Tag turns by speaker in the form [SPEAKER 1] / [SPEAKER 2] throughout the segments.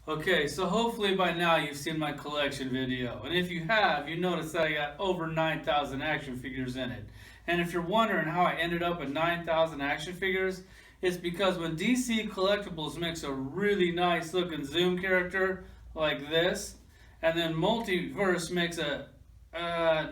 [SPEAKER 1] Okay, so hopefully by now you've seen my collection video. And if you have, you notice that I got over 9,000 action figures in it. And if you're wondering how I ended up with 9,000 action figures, it's because when DC Collectibles makes a really nice looking Zoom character like this, and then Multiverse makes a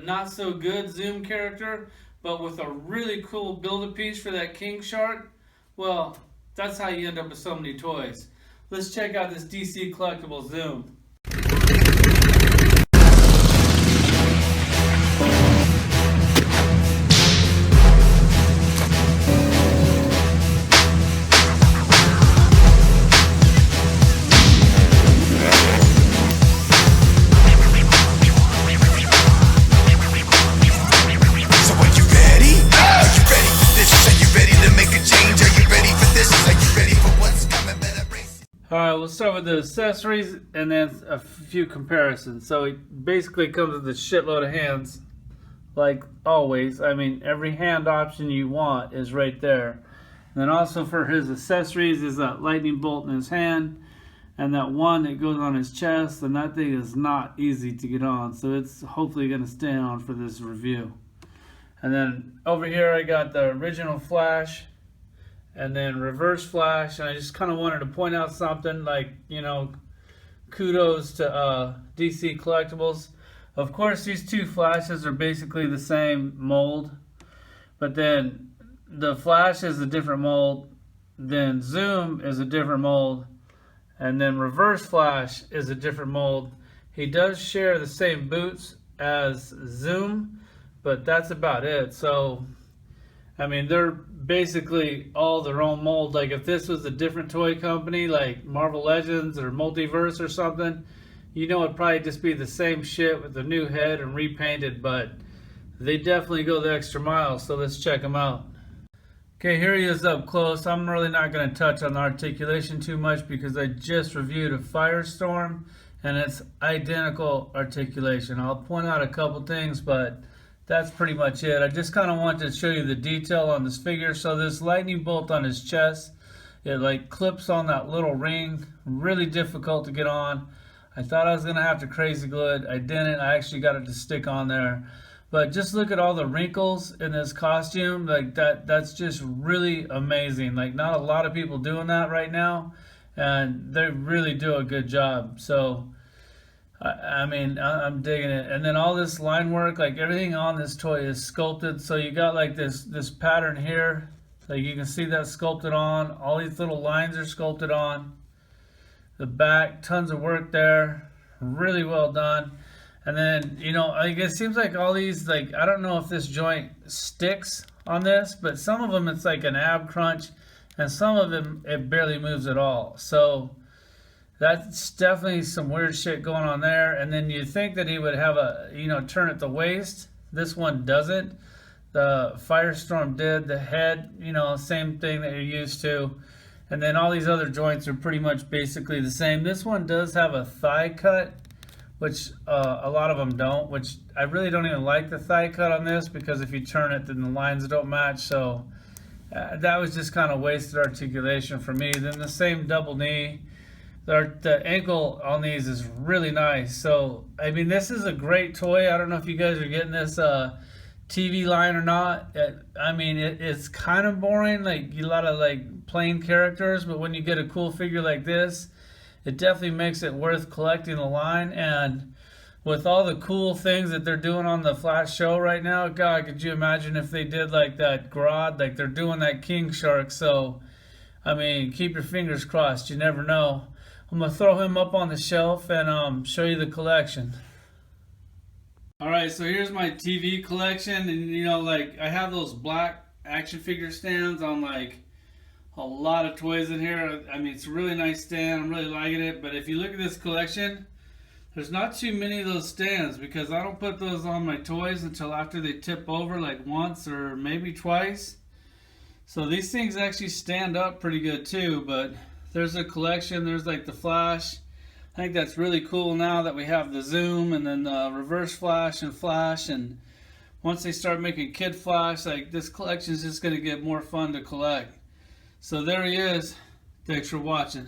[SPEAKER 1] not so good Zoom character, but with a really cool build-a-piece for that King Shark, well, that's how you end up with so many toys. Let's check out this DC Collectible Zoom. Alright, we'll start with the accessories and then a few comparisons. So it basically comes with a shitload of hands, like always. I mean, every hand option you want is right there. And then also for his accessories is that lightning bolt in his hand and that one that goes on his chest, and that thing is not easy to get on. So it's hopefully going to stay on for this review. And then over here I got the original Flash, and then Reverse Flash, and I just kind of wanted to point out something, like, you know, kudos to DC Collectibles. Of course, these two Flashes are basically the same mold, but then the Flash is a different mold, then Zoom is a different mold, and then Reverse Flash is a different mold. He does share the same boots as Zoom, but that's about it. So I mean, they're basically all their own mold. Like if this was a different toy company like Marvel Legends or Multiverse or something, you know, it'd probably just be the same shit with a new head and repainted, but they definitely go the extra mile. So let's check them out. Okay, here he is up close. I'm really not going to touch on the articulation too much because I just reviewed a Firestorm and it's identical articulation. I'll point out a couple things, but that's pretty much it. I just kind of wanted to show you the detail on this figure. So this lightning bolt on his chest, it like clips on that little ring. Really difficult to get on. I thought I was going to have to crazy glue it. I didn't. I actually got it to stick on there. But just look at all the wrinkles in this costume. Like that's just really amazing. Like not a lot of people doing that right now, and they really do a good job. So I mean, I'm digging it. And then all this line work, like everything on this toy is sculpted. So you got like this pattern here. Like you can see that sculpted on. All these little lines are sculpted on. The back, tons of work there. Really well done. And then, you know, like it seems like all these, like, I don't know if this joint sticks on this, but some of them it's like an ab crunch, and some of them it barely moves at all. So that's definitely some weird shit going on there. And then you think that he would have a, you know, turn at the waist. This one doesn't. The Firestorm did. The head, you know, same thing that you're used to. And then all these other joints are pretty much basically the same. This one does have a thigh cut, which a lot of them don't, which I really don't even like the thigh cut on this, because if you turn it, then the lines don't match. So that was just kind of wasted articulation for me. Then the same double knee. The ankle on these is really nice. So, I mean, this is a great toy. I don't know if you guys are getting this TV line or not. I mean, it's kind of boring, like a lot of like plain characters, but when you get a cool figure like this, it definitely makes it worth collecting the line. And with all the cool things that they're doing on the Flash show right now, God, could you imagine if they did like that Grodd, like they're doing that King Shark. So, I mean, keep your fingers crossed. You never know. I'm going to throw him up on the shelf and show you the collection. Alright, so here's my TV collection. And, you know, like, I have those black action figure stands on, like, a lot of toys in here. I mean, it's a really nice stand. I'm really liking it. But if you look at this collection, there's not too many of those stands, because I don't put those on my toys until after they tip over, like once or maybe twice. So these things actually stand up pretty good too. But there's a collection. There's like the Flash. I think that's really cool now that we have the Zoom and then the Reverse Flash. And once they start making Kid Flash, like this collection is just going to get more fun to collect. So there he is. Thanks for watching.